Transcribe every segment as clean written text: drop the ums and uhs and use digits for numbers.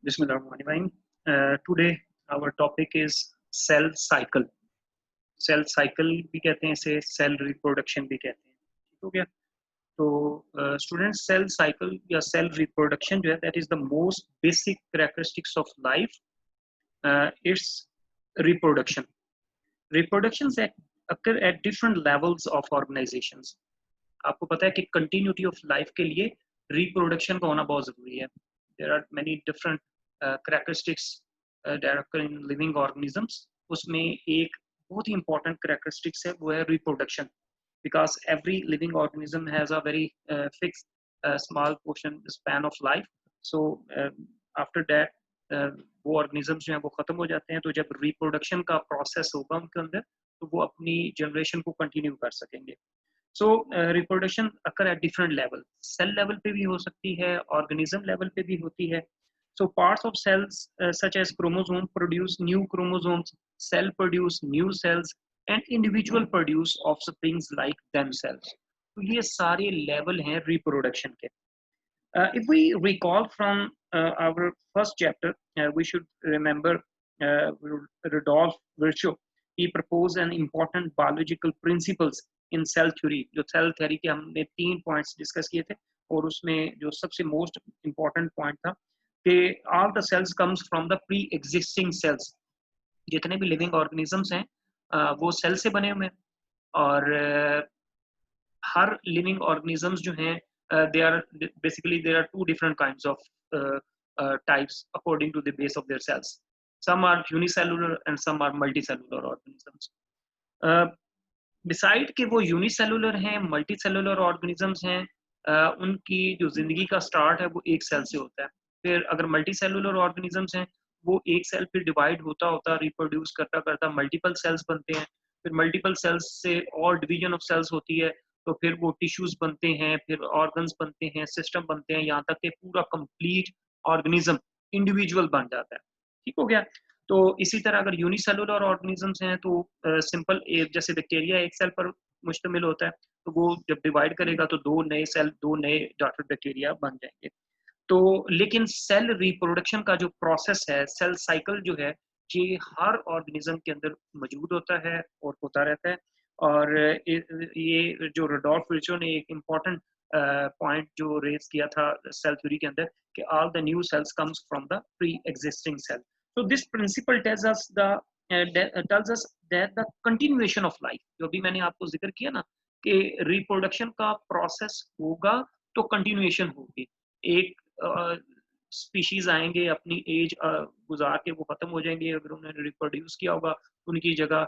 Bismillahirrahmanirrahim. Today our topic is cell cycle. Cell cycle भी कहते हैं इसे, सेल रिप्रोडक्शन भी कहते हैं. ठीक हो गया. तो स्टूडेंट, सेल साइकिल या सेल रिप्रोडक्शन जो है that is the most basic characteristics of life. It's reproduction. Reproductions occur at different levels of organizations. आपको पता है कि कंटिन्यूटी ऑफ लाइफ के लिए रिप्रोडक्शन का होना बहुत जरूरी है. There are many different characteristics that occur in living organisms. उसमें एक बहुत ही important characteristics है, वो है reproduction, because every living organism has a very fixed small portion span of life. So after that वो organisms जो हैं वो खत्म हो जाते हैं. तो जब reproduction का process होगा उनके अंदर, तो वो अपनी generation को continue कर सकेंगे. So reproduction occur at different level. Cell level पे भी हो सकती है, organism level पे भी होती है. So parts of cells such as chromosome produce new chromosomes, cell produce new cells, and individual produce offsprings like themselves. तो ये सारे level हैं reproduction के. If we recall from our first chapter, we should remember Rudolf Virchow. He proposed an important biological principles in cell theory. जो cell theory के हमने 3 points discuss किए थे, और उसमें जो सबसे most important point था कि all the cells comes from the pre-existing cells. जितने भी living organisms हैं वो cell से बने हुए हैं, और हर living organisms जो हैं there are two different kinds of types according to the base of their cells. Some are unicellular and some are multicellular organisms. Beside कि वो unicellular हैं, multicellular organisms हैं, उनकी जो जिंदगी का स्टार्ट है वो एक सेल से होता है. फिर अगर मल्टीसेलुलर ऑर्गेनिजम्स हैं, वो एक सेल फिर डिवाइड होता होता रिप्रोड्यूस करता करता मल्टीपल सेल्स बनते हैं. फिर मल्टीपल सेल्स से और डिवीजन ऑफ सेल्स होती है, तो फिर वो टिश्यूज बनते हैं, फिर ऑर्गन्स बनते हैं, सिस्टम बनते हैं, यहाँ तक कि पूरा कंप्लीट ऑर्गेनिज्म इंडिविजुअल बन जाता है. ठीक हो गया. तो इसी तरह अगर यूनिसेलुलर ऑर्गेनिजम्स हैं तो सिंपल जैसे बैक्टीरिया एक सेल पर मुश्तमिल होता है, तो वो जब डिवाइड करेगा तो दो नए सेल, दो नए डॉटर बैक्टीरिया बन जाएंगे. तो लेकिन सेल रिप्रोडक्शन का जो प्रोसेस है, सेल साइकिल जो है, ये हर ऑर्गेनिज्म के अंदर मौजूद होता है और होता रहता है. और ये जो रुडोल्फ विर्चो ने एक इम्पॉर्टेंट पॉइंट जो रेज किया था सेल थ्योरी के अंदर कि all the new cells comes from the pre existing cell. So this principle tells us that the continuation of life, जो भी मैंने आपको जिक्र किया ना कि रिप्रोडक्शन का प्रोसेस होगा तो कंटिन्यूएशन होगी. एक स्पीशीज आएंगे, अपनी एज गुजार के वो खत्म हो जाएंगे, अगर उन्होंने रिप्रोड्यूस किया होगा उनकी जगह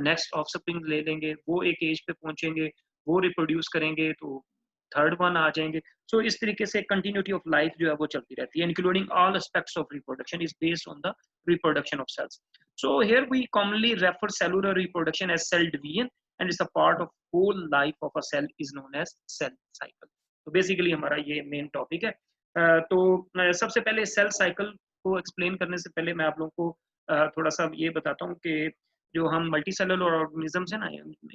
नेक्स्ट ऑफस्प्रिंग ले लेंगे, वो एक एज पे पहुंचेंगे, वो रिप्रोड्यूस करेंगे तो थर्ड वन आ जाएंगे. सो इस तरीके से कंटिन्यूटी ऑफ लाइफ जो है वो चलती रहती है, including all aspects of reproduction is based on the reproduction of cells. So here we commonly refer cellular reproduction as cell division, and it's a part of whole life of a cell is known as cell cycle. तो basically हमारा ये main topic है. तो सबसे पहले cell cycle को explain करने से पहले मैं आप लोगों को थोड़ा सा ये बताता हूँ कि जो हम मल्टी सेलुलर ऑर्गेनिजम्स हैं ना,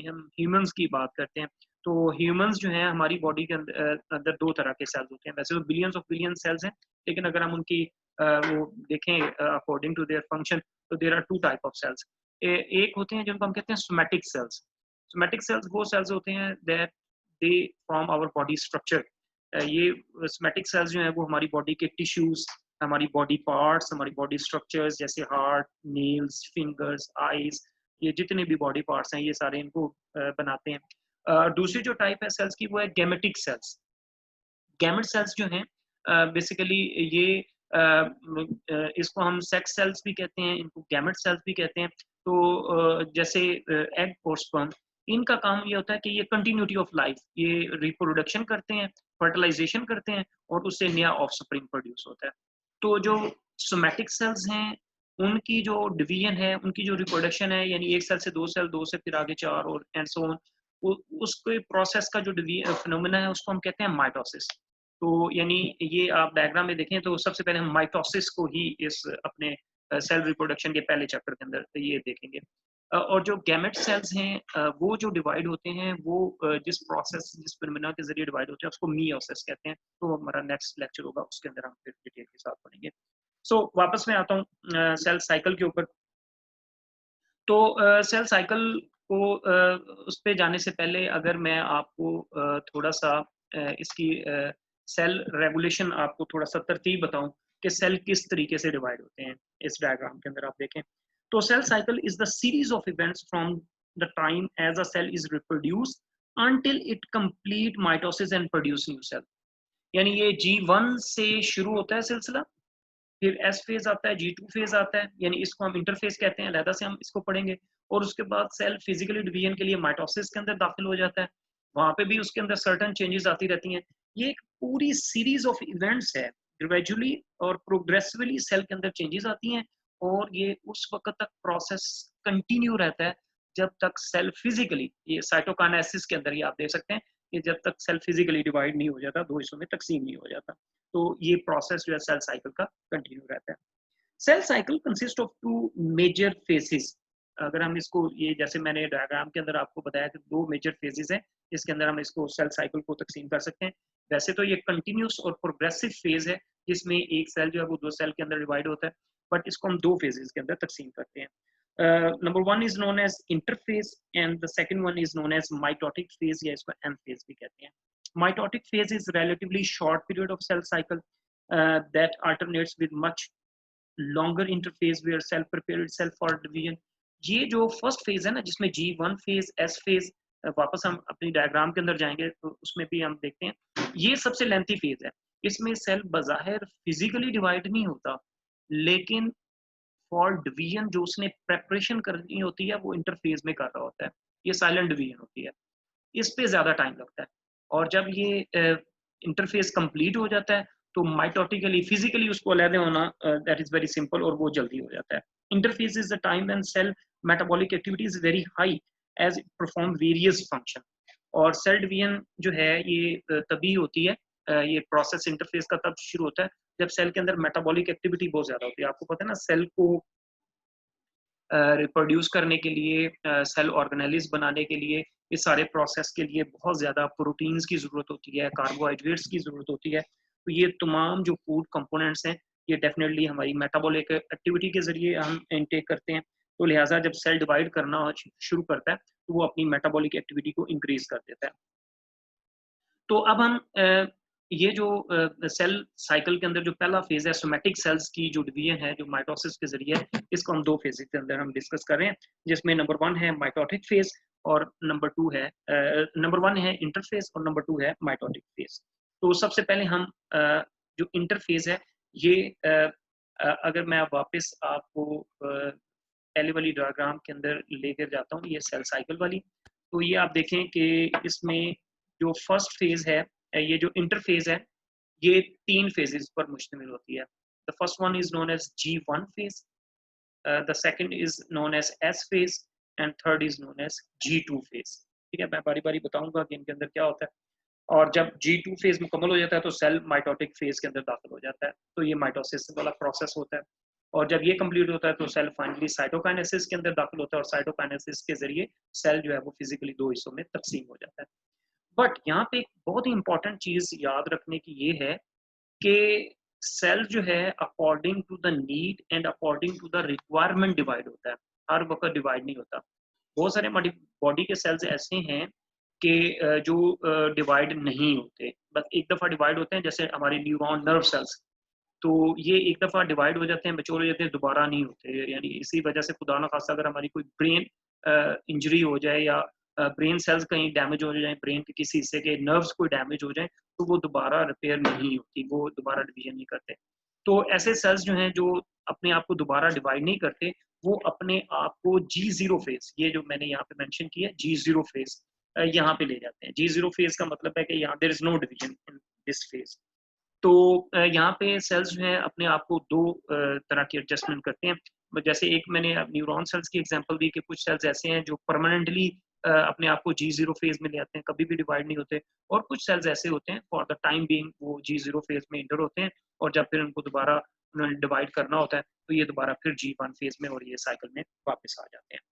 हम ह्यूमंस की बात करते हैं. तो ह्यूमंस जो हैं हमारी बॉडी के अंदर दो तरह के सेल्स होते हैं. वैसे तो बिलियंस ऑफ बिलियन सेल्स हैं, लेकिन अगर हम उनकी वो देखें अकॉर्डिंग टू देयर फंक्शन, तो there are two type of cells. एक होते हैं जिनको हम कहते हैं सोमैटिक सेल्स. सोमैटिक सेल्स वो सेल्स होते हैं that they form our body structure. ये सोमैटिक सेल्स जो हैं वो हमारी बॉडी के टिश्यूज, हमारी बॉडी पार्ट्स, हमारी बॉडी स्ट्रक्चर्स जैसे हार्ट, नेल्स, फिंगर्स, आईज, ये जितने भी बॉडी पार्ट्स हैं ये सारे इनको बनाते हैं. दूसरी जो टाइप है सेल्स की वो है गैमेटिक सेल्स. गैमेट सेल्स जो हैं बेसिकली ये इसको हम सेक्स सेल्स भी कहते हैं, इनको गैमेट सेल्स भी कहते हैं. तो जैसे एग और स्पर्म, इनका काम ये होता है कि ये कंटिन्यूटी ऑफ लाइफ, ये रिप्रोडक्शन करते हैं, फर्टिलाइजेशन करते हैं, और उससे नया ऑफस्प्रिंग प्रोड्यूस होता है. तो जो सोमैटिक सेल्स हैं उनकी जो डिवीजन है, उनकी जो रिप्रोडक्शन है, यानी एक सेल से दो सेल, दो से फिर आगे चार और एंड सो ऑन, उसके प्रोसेस का जो फिनोमेना है उसको हम कहते हैं माइटोसिस. तो यानी ये आप डायग्राम में देखें तो सबसे पहले हम माइटोसिस को ही इस अपने सेल रिप्रोडक्शन के पहले चैप्टर के अंदर ये देखेंगे. और जो गैमेट सेल्स हैं वो जो डिवाइड होते हैं वो जिस प्रोसेस, जिस फिनोमेना के जरिए डिवाइड होते हैं उसको मियोसिस कहते हैं. तो हमारा नेक्स्ट लेक्चर होगा, उसके अंदर हम फिर डिटेल के साथ पढ़ेंगे. वापस मैं आता हूँ सेल साइकिल के ऊपर। तो सेल साइकिल को उस पे जाने से पहले अगर मैं आपको थोड़ा-सा इसकी सेल रेगुलेशन आपको थोड़ा-सा तरतीब बताऊँ कि सेल किस तरीके से डिवाइड होते हैं, इस डायग्राम के अंदर आप देखें। तो cell cycle is the series of events from the time as a cell is reproduced until it complete mitosis and produce new cell. यानी ये G1 से शुरू होता है सिलसिला, फिर एस फेज आता है, G2 फेज आता है, यानी इसको हम इंटरफेज कहते हैं, अलहदा से हम इसको पढ़ेंगे। और उसके बाद सेल फिजिकली डिवीजन के लिए माइटोसिस के अंदर दाखिल हो जाता है, वहां पे भी उसके अंदर सर्टन चेंजेस आती रहती हैं। ये एक पूरी सीरीज ऑफ इवेंट्स है, ग्रेजुअली और प्रोग्रेसिवली सेल के अंदर चेंजेस आती हैं, और ये उस वक्त तक प्रोसेस कंटिन्यू रहता है जब तक सेल फिजिकली, ये साइटोकाइनेसिस के अंदर ही आप देख सकते हैं कि जब तक सेल फिजिकली डिवाइड नहीं हो जाता, दो हिस्सों में तकसीम नहीं हो जाता। तो ये प्रोसेस जो है सेल साइकिल का कंटिन्यू रहता है। Cell cycle consist of two major phases. अगर हम इसको, ये जैसे मैंने डायग्राम के अंदर आपको बताया कि दो मेजर फेजेस हैं, इसके अंदर हम इसको सेल साइकिल को तकसीम कर सकते हैं। वैसे तो ये कंटिन्यूस और प्रोग्रेसिव फेज है, जिसमें एक सेल जो है वो दो सेल के अंदर डिवाइड होता है, बट इसको हम दो फेजेस के अंदर तकसीम करते हैं। Number one is known as interphase and the second one is known as mitotic phase, या इसको एम फेज भी कहते हैं। Mitotic phase is relatively short period of cell cycle that alternates with much longer interphase where cell prepare itself for division. ये जो first phase है ना, जिसमें G1 फेज, S फेज, वापस हम अपनी डायग्राम के अंदर जाएंगे तो उसमें भी हम देखते हैं, ये सबसे लेंथी फेज है। इसमें सेल बज़ाहिर फिजिकली डिवाइड नहीं होता, लेकिन फॉर डिवीजन जो उसने प्रेपरेशन करनी होती है वो इंटरफेज में कर रहा होता है, ये साइलेंट डिवीजन होती है, इस पे ज़्यादा टाइम लगता है। और जब ये इंटरफेस कंप्लीट हो जाता है तो माइटोटिकली फिजिकली उसको अलग होना दैट इज वेरी सिंपल, और वो जल्दी हो जाता है। Interface is the time when cell metabolic activity is very high as it perform various function. और सेल डिवीजन जो है ये तभी होती है, ये प्रोसेस इंटरफेस का तब शुरू होता है जब सेल के अंदर मेटाबॉलिक एक्टिविटी बहुत ज्यादा होती है। आपको पता है ना, सेल को रिप्रोड्यूस करने के लिए, सेल ऑर्गेनेलिस बनाने के लिए, इस सारे प्रोसेस के लिए बहुत ज़्यादा प्रोटीन्स की ज़रूरत होती है, कार्बोहाइड्रेट्स की ज़रूरत होती है। तो ये तमाम जो फूड कंपोनेंट्स हैं, ये डेफिनेटली हमारी मेटाबॉलिक एक्टिविटी के ज़रिए हम इनटेक करते हैं। तो लिहाजा जब सेल डिवाइड करना शुरू करता है तो वो अपनी मेटाबॉलिक एक्टिविटी को इंक्रीज कर देता है। तो अब हम ये जो सेल साइकिल के अंदर जो पहला फेज है, सोमैटिक सेल्स की जो डिवीजन है, जो माइटोसिस के जरिए है, इसको हम दो फेज के अंदर हम डिस्कस कर रहे हैं, जिसमें नंबर वन है माइटोटिक फेज और नंबर टू है, नंबर वन है इंटरफेज और नंबर टू है माइटोटिक फेज। तो सबसे पहले हम जो इंटरफेज है, ये अगर मैं वापस आपको पहले वाली डायग्राम के अंदर लेकर जाता हूँ, ये सेल साइकिल वाली, तो ये आप देखें कि इसमें जो फर्स्ट फेज है, ये जो इंटरफेज है, ये तीन फेजेस पर मुश्तमिल होती है। The first one is known as G1 phase, the second is known as S phase and third is known as G2 phase. ठीक है, मैं बारी बारी बताऊंगा कि इनके अंदर क्या होता है। और जब G2 फेज मुकम्मल हो जाता है तो सेल माइटोटिक फेज के अंदर दाखिल हो जाता है, तो ये माइटोसिस वाला प्रोसेस होता है। और जब ये कंप्लीट होता है तो सेल फाइनली साइटोकाइनेसिस के अंदर दाखिल होता है, और साइटोकाइनेसिस के जरिए सेल जो है वो फिजिकली दो हिस्सों में तकसीम हो जाता है। बट यहाँ पे एक बहुत ही इंपॉर्टेंट चीज याद रखने की ये है कि सेल जो है according to the need and according to the requirement divide होता है, हर वक्त डिवाइड नहीं होता। बहुत सारे बॉडी के सेल्स ऐसे हैं कि जो डिवाइड नहीं होते, बस एक दफा डिवाइड होते हैं, जैसे हमारे न्यूरॉन नर्व सेल्स। तो ये एक दफा डिवाइड हो जाते हैं, मैच्योर हो जाते हैं, दोबारा नहीं होते। यानी इसी वजह से खुदा ना खास्ता अगर हमारी कोई ब्रेन इंजरी हो जाए या ब्रेन सेल्स कहीं डैमेज हो जाए, ब्रेन के किसी हिस्से के नर्व्स कोई डैमेज हो जाए, तो वो दोबारा रिपेयर नहीं होती, वो दोबारा डिवीजन नहीं करते। तो ऐसे सेल्स जो हैं जो अपने आप को दोबारा डिवाइड नहीं करते, वो अपने आप को G0 फेज, ये जो मैंने यहाँ पे मेंशन किया G0 फेज, यहाँ पे ले जाते हैं। G0 फेज का मतलब है कि यहाँ there is no division in this phase. तो यहाँ पे सेल्स जो है अपने आप को दो तरह की एडजस्टमेंट करते हैं। जैसे एक मैंने न्यूरॉन सेल्स की एग्जांपल दी कि कुछ सेल्स ऐसे हैं जो परमानेंटली अपने आप को G0 फेज में ले आते हैं, कभी भी डिवाइड नहीं होते। और कुछ सेल्स ऐसे होते हैं फॉर द टाइम बीइंग वो G0 फेज में इंटर होते हैं, और जब फिर उनको दोबारा उन्होंने डिवाइड करना होता है तो ये दोबारा फिर G1 फेज में और ये साइकिल में वापस आ जाते हैं।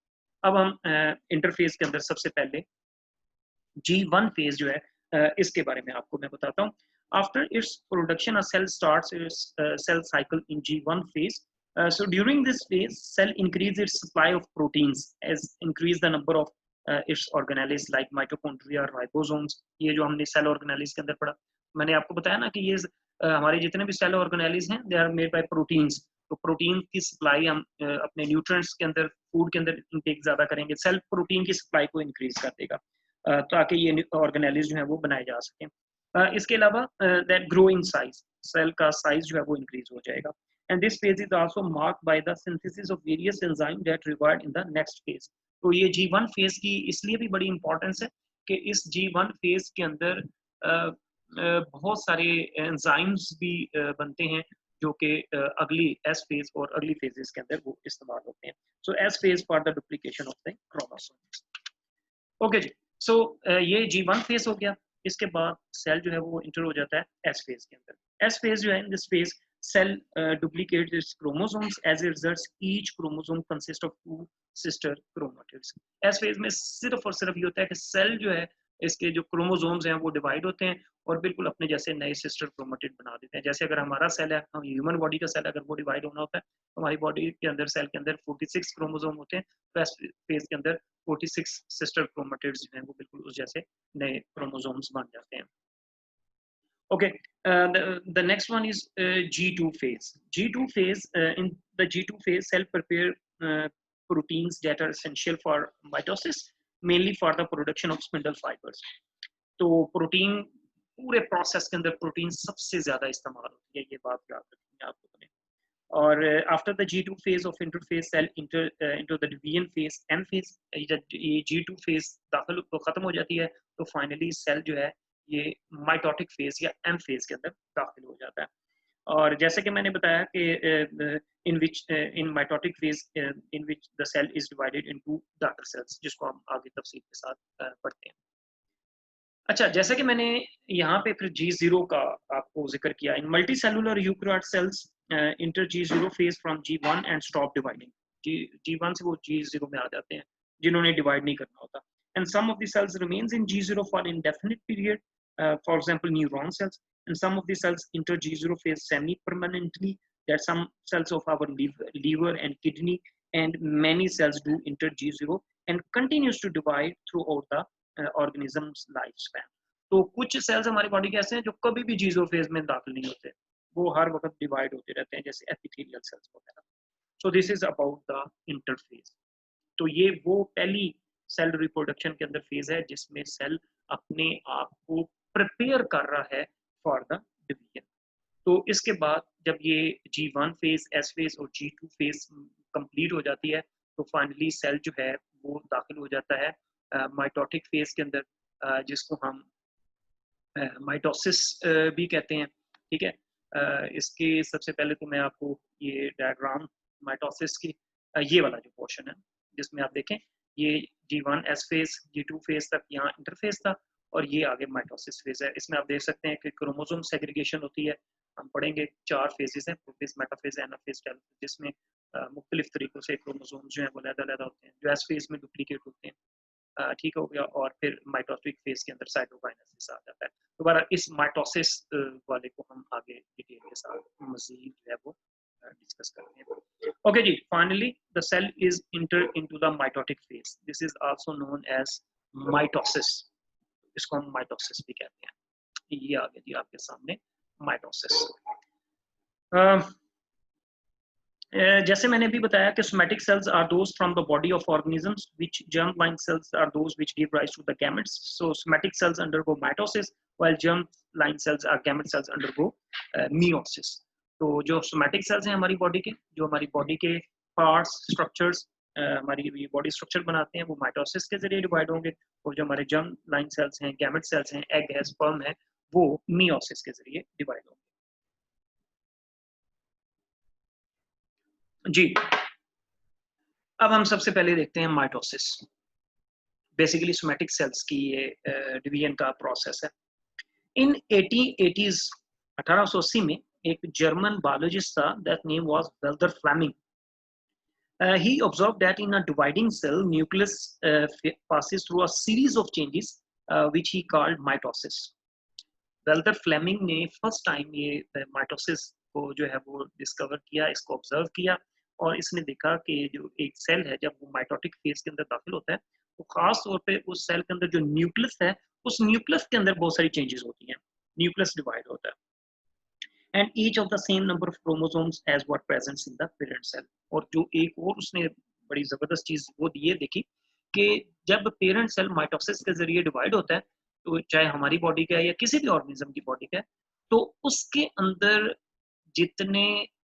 अब हम इंटरफेज के अंदर सबसे पहले G1 फेज जो है, इसके बारे में आपको मैं बताता हूँ। After its production, a cell starts its cell cycle in G1 phase. So during this phase, cell increase its supply of proteins, as increase the number of its organelles like mitochondria, ribosomes. ये जो हमने cell organelles के अंदर पढ़ा, मैंने आपको बताया ना कि ये हमारे जितने भी cell organelles हैं, they are made by proteins. तो प्रोटीन की सप्लाई हम अपने न्यूट्रिएंट्स के अंदर, फूड के अंदर इंटेक ज्यादा करेंगे, सेल प्रोटीन की सप्लाई को इंक्रीज कर देगा ताकि ये ऑर्गेनेल्स जो है वो बनाए जा सकें। इसके अलावा that grow in size, cell का साइज जो है वो इंक्रीज हो जाएगा। And this phase is also marked by the synthesis of various enzyme that required in the next phase. तो ये G1 फेज की इसलिए भी बड़ी इंपॉर्टेंस है कि इस G1 फेज के अंदर बहुत सारे एंजाइम्स भी बनते हैं जो कि अगली एस फेज और अगली फेजेस के अंदर वो इस्तेमाल होते हैं। So S phase for the duplication of the chromosomes. Okay जी, सो ये G1 फेज हो गया। इसके बाद सेल जो है वो इंटर हो जाता है एस फेज के अंदर। एस फेज जो है, in this phase cell duplicates its chromosomes. As a result, each chromosome consists of two sister chromatids. S phase में सिर्फ और सिर्फ ये होता है कि सेल जो है इसके जो क्रोमोसोम्स हैं वो डिवाइड होते हैं और बिल्कुल अपने जैसे नए सिस्टर क्रोमेटिड बना देते हैं। जैसे अगर हमारा सेल है, हम ह्यूमन बॉडी का सेल, अगर वो डिवाइड होना होता है तो हमारी बॉडी के अंदर सेल के अंदर 46 क्रोमोसोम होते हैं, तो एस फेज के अंदर 46 सिस्टर क्रोमेटिड्स जो हैं वो बिल्कुल उस जैसे नए क्रोमोसोम्स बन जाते हैं। Okay, the next one is G2 phase. G2 phase, in the G2 phase, cell prepare proteins that are essential for mitosis, mainly for the production of spindle fibers. तो प्रोटीन पूरे प्रोसेस के अंदर protein सबसे ज्यादा इस्तेमाल होती है, ये बात याद रखनी है आप लोगों ने। और after the G2 phase of interphase, cell into the division phase, M phase, ये G2 phase दाखिल तो खत्म हो जाती है तो फाइनली सेल जो है ये माइटोटिक फेज या एम फेज के अंदर दाखिल हो जाता है। और जैसे कि मैंने बताया कि in mitotic phase in which the cell is divided into daughter cells, जिसको हम आगे तफसील के साथ पढ़ते हैं। अच्छा, जैसे कि मैंने यहाँ पे फिर G0 का आपको जिक्र किया, in multicellular eukaryote cells enter G0 phase from G1 and stop dividing. G1 से वो G0 में आ जाते हैं जिन्होंने डिवाइड नहीं करना होता। And some of the cells remains in G0 for indefinite period, for example neuron cells, and some of the cells enter G0 phase semi-permanently, that some cells of our liver and kidney and many cells do enter G0 and continues to divide throughout the organism's lifespan. तो कुछ sales हमारी body के ऐसे हैं जो कभी भी G0 phase में दाखिल नहीं होते, वो हर वक्त डिवाइड होते रहते हैं, जैसे एपिथेलियल सेल्स वगैरह। सो this is about the interphase. तो ये वो पहली सेल रिप्रोडक्शन के अंदर फेज है जिसमें सेल अपने आप को प्रिपेयर कर रहा है फॉर द डिवीजन। तो इसके बाद जब ये G1 फेज, एस फेज और G2 फेज कंप्लीट हो जाती है तो फाइनली सेल जो है वो दाखिल हो जाता है माइटोटिक फेज के अंदर, जिसको हम माइटोसिस भी कहते हैं। ठीक है, इसके सबसे पहले तो मैं आपको ये डायग्राम माइटोसिस की, ये वाला जो पोर्शन है जिसमें आप देखें ये G1 S phase, G2 phase तक यहाँ इंटरफेज था और ये आगे माइटोसिस फेज है। इसमें आप देख सकते हैं कि क्रोमोसोम सेग्रीगेशन होती है। हम पढ़ेंगे 4 फेजेस हैं, प्रोफेज, मेटाफेज, एनाफेज, टेलोफेज, जिसमें मुख्तलिफ तरीकों से क्रोमोसोम जो है वो अलग-अलग होते हैं, जो एस फेज में डुप्लीकेट होते हैं। ठीक हो गया, और फिर माइटोटिक फेज के अंदर साइटोकाइनेसिस आ जाता है। दोबारा इस माइटोसिस वाले को हम आगे डिटेल के साथ मजीद जो है वो डिस्कस करते हैं। Okay ji, finally the cell is enter into the mitotic phase. This is also known as mitosis. इसको हम माइटोसिस भी कहते हैं। ये आ गया जी आपके सामने माइटोसिस। जैसे मैंने भी बताया कि somatic cells are those from the body of organisms, which germ line cells are those which give rise to the gametes. So somatic cells undergo mitosis while germ line cells are gamete cells undergo meiosis. तो जो somatic cells हैं हमारी body के, जो हमारी body के parts, structures, हमारी body structure बनाते हैं, वो माइटोसिस के जरिए डिवाइड होंगे, और जो हमारे जर्म लाइन सेल्स हैं, गैमेट सेल्स हैं, एग है, स्पर्म है, वो मियोसिस के जरिए डिवाइड होंगे। जी, अब हम सबसे पहले देखते हैं माइटोसिस। बेसिकली सोमैटिक सेल्स की ये डिवीजन का प्रोसेस है। इन 1880s 1880 में एक जर्मन बायोलॉजिस्ट था, that name was Walther Flemming. He observed that in a dividing cell, nucleus passes through a series of changes, which he called mitosis. Walther Flemming ने first time ये mitosis को जो है वो discover किया, इसको observe किया और इसने देखा कि जो एक सेल है जब वो माइटोटिक फेज के अंदर दाखिल होता है तो खास तौर पे उस सेल के अंदर जो न्यूक्लियस है उस न्यूक्लियस के अंदर बहुत सारी चेंजेस होती हैं, न्यूक्लियस डिवाइड होता है and each of the same number of chromosomes as what presents in the parent cell. और जो एक और उसने बड़ी जबरदस्त चीज वो ये देखी कि जब पेरेंट सेल माइटोसिस के जरिए डिवाइड होता है तो चाहे हमारी बॉडी का है या किसी भी ऑर्गेनिज्म की बॉडी का है तो उसके अंदर जितने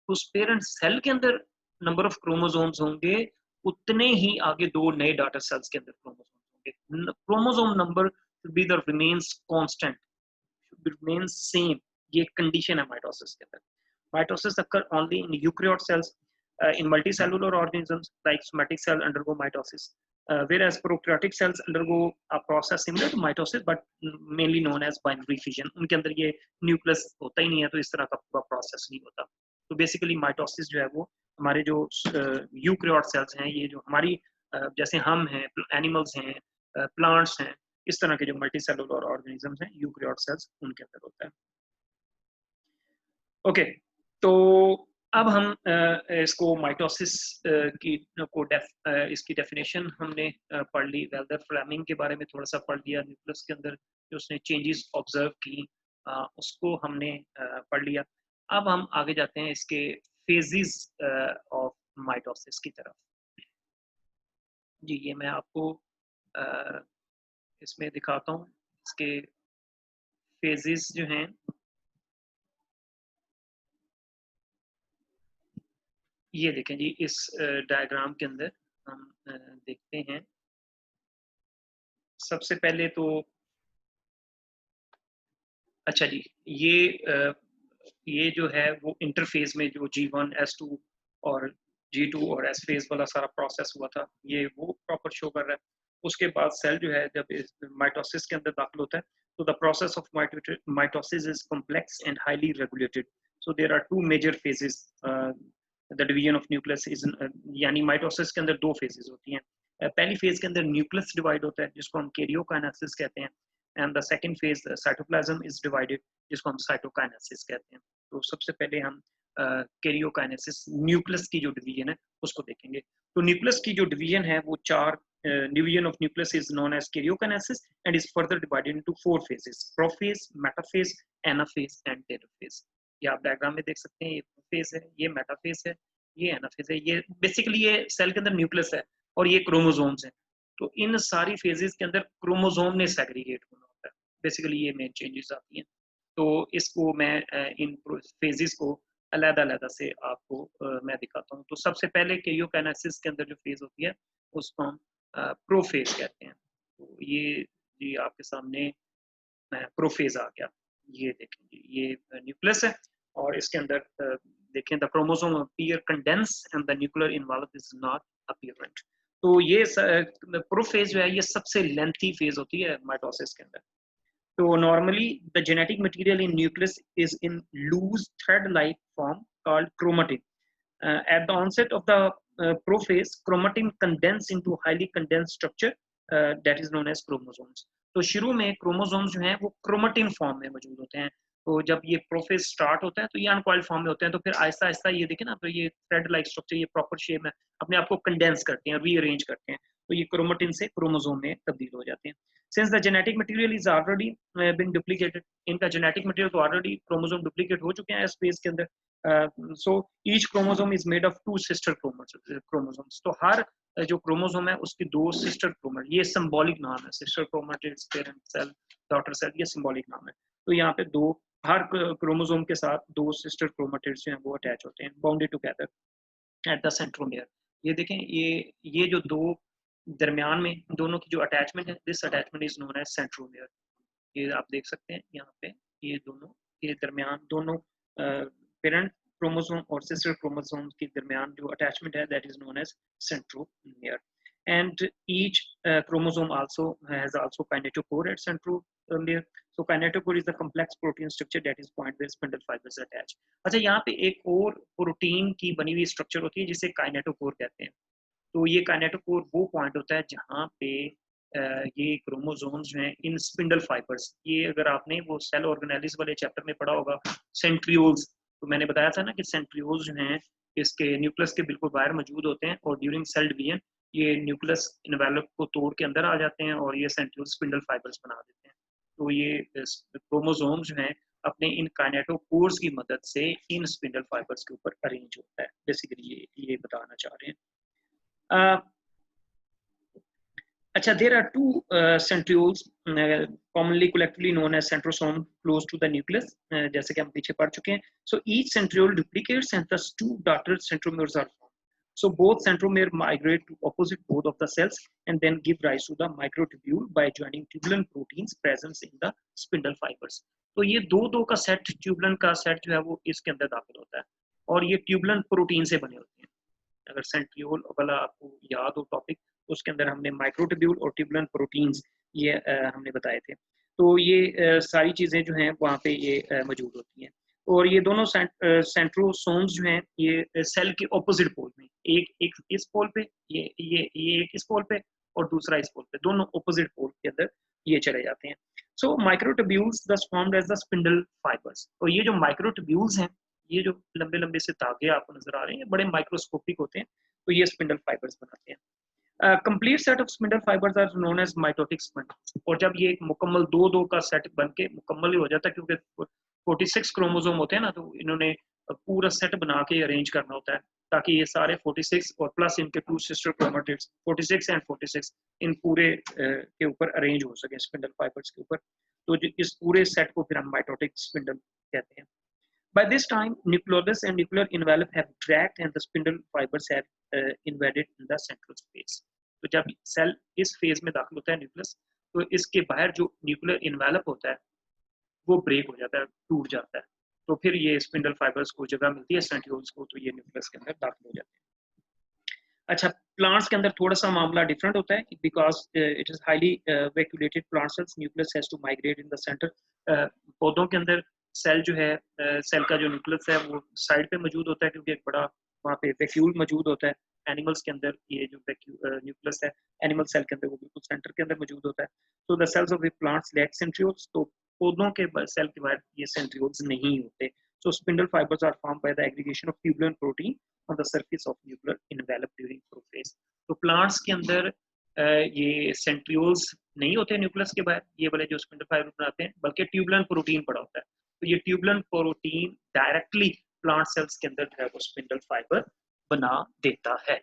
उस पेरेंट सेल के अंदर नंबर ऑफ क्रोमोसोम्स होंगे उतने ही आगे दो नए डाटर सेल्स के अंदर क्रोमोसोम्स होंगे। Chromosome number should be the remains constant, should remain same। ये कंडीशन है माइटोसिस के अंदर। Mitosis occur only in eukaryote cells, in multicellular organisms like somatic cell undergo mitosis, whereas prokaryotic cells undergo a process similar to mitosis but mainly known as binary fission। उनके अंदर ये nucleus होता ही नहीं है तो इस तरह का पूरा प्रोसेस नहीं होता। तो बेसिकली माइटोसिस जो है वो हमारे जो यूकैरियोट सेल्स हैं, ये जो हमारी जैसे हम हैं, एनिमल्स हैं, प्लांट्स हैं, इस तरह के जो मल्टी सेलुलर ऑर्गेनिजम्स हैं यूकैरियोट सेल्स उनके अंदर होता है। ओके, तो अब हम इसको माइटोसिस की इसकी डेफिनेशन हमने पढ़ ली, वेल्दर फ्लेमिंग के बारे में थोड़ा सा पढ़ लिया, न्यूक्लियस के अंदर जो उसने चेंजेस ऑब्जर्व की उसको हमने पढ़ लिया। अब हम आगे जाते हैं इसके फेजेस ऑफ माइटोसिस की तरफ। जी, ये मैं आपको इसमें दिखाता हूँ इसके फेजेस जो हैं। ये देखें जी, इस डायग्राम के अंदर हम देखते हैं सबसे पहले तो अच्छा जी, ये जो है वो इंटरफेज में जो G1 S2 और G2 और S फेज वाला सारा प्रोसेस हुआ था ये वो प्रॉपर शो कर रहा है। उसके बाद सेल जो है जब माइटोसिस के अंदर दाखिल होता है तो the process of mitosis is complex and highly regulated. So there are two major phases. The division of nucleus is यानी माइटोसिस के अंदर दो फेजेस होती हैं। पहली फेज के अंदर न्यूक्लियस डिवाइड होता है जिसको हम कैरियोकाइनेसिस कहते हैं and the second phase cytoplasm is divided जिसको हम साइटोकाइनेसिस कहते हैं। तो सबसे पहले हम कैरियोकाइनेसिस न्यूक्लियस की जो डिवीजन है उसको देखेंगे। तो न्यूक्लियस की जो डिवीजन है वो चार division of nucleus is known as karyokinesis and is further divided into four phases, prophase, metaphase, anaphase and telophase. ये आप डायग्राम में देख सकते हैं, ये प्रोफेज है, ये मेटाफेज है, ये एनाफेज है। ये बेसिकली ये सेल के अंदर न्यूक्लियस है और ये क्रोमोसोम्स है। तो इन सारी फेजेस के अंदर क्रोमोसोम ने सेग्रीगेट होना होता है, बेसिकली ये मेन चेंजेस आती हैं। तो इसको मैं इन फेजेस को अलग-अलग से आपको मैं दिखाता हूँ। तो सबसे पहले कैरियोकाइनेसिस के अंदर जो फेज होती है उसको हम प्रोफेज कहते हैं। तो ये जी आपके सामने प्रोफेज आ गया। ये देखें जी, ये न्यूक्लियस है और इसके अंदर देखें the chromosome appear condense and the nuclear envelope is not apparent. तो ये प्रोफेज जो है ये सबसे लेंथी फेज होती है माइटोसिस के अंदर। So normally the genetic material in nucleus is in loose thread-like form called chromatin. At the onset of the prophase, chromatin condense into highly condensed structure that is known as chromosomes. तो शुरू में chromosomes जो हैं वो chromatin form में मौजूद होते हैं। तो जब ये प्रोफेज स्टार्ट होता है तो ये अनकॉइल्ड फॉर्म में होते हैं। तो फिर आहिस्ता आहिस्ता ये देखें ना, तो ये थ्रेड लाइक स्ट्रक्चर ये प्रॉपर शेप में अपने आप को कंडेंस करते हैं, रीअरेंज करते हैं। तो ये क्रोमेटिन से क्रोमोसोम में तब्दील हो जाते हैं। Since the genetic material is already been duplicated, इनका genetic material तो already क्रोमोसोम डुप्लीकेट हो चुके हैं स्पेस के अंदर। so each chromosome is made of two sister chromosomes। तो हर जो क्रोमोसोम है उसकी दो सिस्टर क्रोमेटिड, ये सिंबॉलिक नाम है, sister chromatids, parent cell, daughter cell, ये सिंबॉलिक नाम है। तो यहाँ पे दो हर क्रोमोसोम के साथ दो सिस्टर क्रोमेटिड्स जो हैं वो अटैच होते हैं, bounded together at the centromere. ये देखें, ये जो दो दरमियान में दोनों की जो अटैचमेंट है, this attachment is known as centromere. ये आप देख सकते हैं यहाँ पे, ये दोनों के दरमियान दोनों पेरेंट क्रोमोसोम और सिस्टर क्रोमोसोम के दरमियान जो अटैचमेंट है that is known as centromere. And each chromosome also has also kinetochore at centromere। so kinetochore is the complex protein structure that is point where spindle fibers attach। अच्छा, यहाँ पे एक और protein की बनी हुई स्ट्रक्चर होती है जिसे काइनेटोकोर कहते हैं। तो ये काइनेटोकोर वो पॉइंट होता है जहाँ पे ये क्रोमोसोम्स जो हैं इन स्पिंडल फाइबर्स, ये अगर आपने वो सेल ऑर्गेनेलिस वाले चैप्टर में पढ़ा होगा, सेंट्रियोल्स, तो मैंने बताया था ना कि सेंट्रियोल्स जो हैं इसके न्यूक्लियस के बिल्कुल बाहर मौजूद होते हैं और ड्यूरिंग सेल डिवीजन ये न्यूक्लियस इन्वेलप को तोड़ के अंदर आ जाते हैं और ये सेंट्रियोल स्पिंडल फाइबर्स बना देते हैं। तो ये क्रोमोसोम्स जो हैं अपने इन काइनेटोकोर्स की मदद से इन स्पिंडल फाइबर्स के ऊपर अरेंज होता है। बेसिकली ये बताना चाह रहे हैं। अच्छा, there are two centrioles commonly collectively known as centrosome close to the nucleus, जैसे कि हम पीछे पढ़ चुके हैं. So each centriole duplicates and thus two daughter centromeres are formed. So both centromere migrate to opposite both of the cells and then give rise to the microtubule by joining tubular proteins present in the spindle fibers. तो ये दो का set, tubulin का set जो है वो इसके अंदर दाखिल होता है और ये ट्यूबुलन प्रोटीन से बने होते हैं. अगर सेंट्रियोल वाला आपको याद हो टॉपिक, उसके अंदर हमने माइक्रोट्यूब्यूल और ट्यूबुलन प्रोटीन्स ये हमने बताए थे. तो ये सारी चीज़ें जो हैं वहाँ पे ये मौजूद होती हैं और ये दोनों सेंट्रोसोम्स जो हैं ये सेल के ऑपोजिट पोल में, एक इस पोल पे, ये एक इस पोल पे और दूसरा इस पोल पे, दोनों ऑपोजिट पोल के अंदर ये चले जाते हैं. So microtubules thus formed as the spindle fibres. और ये जो माइक्रोट्यूब्यूल्स हैं, ये जो लंबे लंबे से धागे आपको नजर आ रहे हैं, ये बड़े माइक्रोस्कोपिक होते हैं, तो ये स्पिंडल फाइबर्स बनाते हैं. Complete set of spindle fibres are known as mitotic spindles. और जब ये एक मुकम्मल दो का सेट बन के मुकम्मल ही हो जाता है, क्योंकि 46 क्रोमोसोम होते हैं ना, तो इन्होंने पूरा सेट बना के अरेंज करना होता है ताकि ये सारे 46 और प्लस इनके टू सिस्टर क्रोमेटिड्स 46 एंड 46 इन पूरे के ऊपर अरेंज हो सके स्पिंडल फाइबर्स के ऊपर. तो इस पूरे सेट को फिर हम माइटोटिक स्पिंडल कहते हैं. By this time, nucleolus and nuclear envelope have cracked and the spindle fibers have invaded in the central space. तो जब सेल इस फेज में दाखिल होता है न्यूक्लियस, तो इसके बाहर जो न्यूक्लियर इन्वेलप होता है वो ब्रेक हो जाता है, टूट जाता है. तो फिर ये स्पिंडल फाइबर्स को जगह मिलती है सेंट्रियोल्स को, तो ये न्यूक्लियस के अंदर दाखिल हो जाते हैं. अच्छा, प्लांट्स के अंदर थोड़ा सा मामला डिफरेंट होता है because it is highly vacuolated plant cells. Nucleus has to migrate in the centre. पौधों के अंदर सेल जो है, सेल का जो न्यूक्लियस है वो साइड पे मौजूद होता है क्योंकि एक बड़ा वहाँ पे वैक्यूल मौजूद होता है. एनिमल्स के अंदर ये जो न्यूक्लियस है एनिमल सेल के अंदर वो बिल्कुल सेंटर के अंदर मौजूद होता है. तो the cells of the plants lack centrioles. तो पौधों के सेल के बाहर ये सेंट्रियोल्स नहीं होते. So spindle fibers are formed by the aggregation of tubular protein on the surface of nuclear envelope during prophase. तो प्लांट्स के अंदर ये सेंट्रियोल्स नहीं होते न्यूक्लियस के बाहर, ये वाले जो स्पिंडल फाइबर बनाते हैं, बल्कि ट्यूबुलन प्रोटीन पड़ा होता है. तो ये tubulin protein directly plant cells के अंदर जो है वो स्पिंडल फाइबर बना देता है.